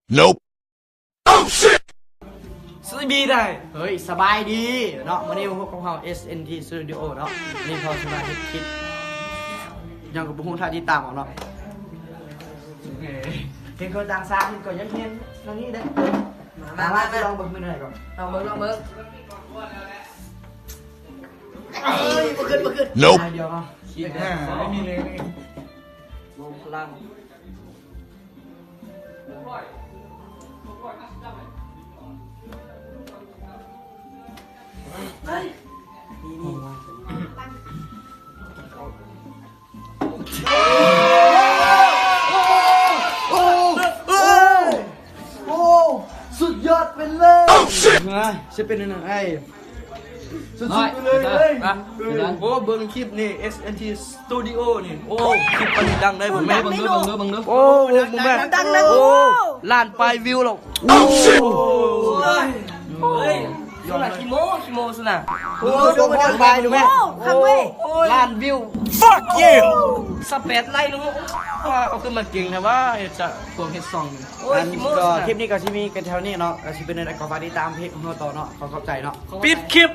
Nope. Oh shit. สบายได้เฮ้ยสบายดีเนาะวันนี้พวกของเรา SNT Studio เนาะนี่พอสบายคิดยังกับบุ้งท่าที่ตามเนาะเห็นคนต่างชาติก่อนยังเห็นตรงนี้เด้มาลองเบิ่งมือหน่อยก่อนลองเบิ่งเอ้ยบ่ขึ้น Nope. เดียวเนาะ ไม่มีเลย ลงพลังโอ้สุดยอดไปเลยจะเป็นยังไงสุดๆไปเลยโอ้เบิ้งคลิปนี่ SNT Studio นี่โอ้คลิปมันดังได้ผมแม่บังเด้อโอ้ผมแม่โอ้ล้านปลายวิวหรอกโอ้เฮ้ยสุนัขคิโมสุนัขโอ้ดูมันไปดูแม่ล้านวิว Fuck you. สเปซไล่ลุงว่าเอาขึ้นมาเก่งนะว่าจะพวกเฮ็ดซองอันก็คลิปนี้ก็ที่มีกันแถวนี้เนาะก็ที่เป็นในกองฟ้าที่ตามเพจของเราต่อเนาะขอขอบใจเนาะปิดคลิป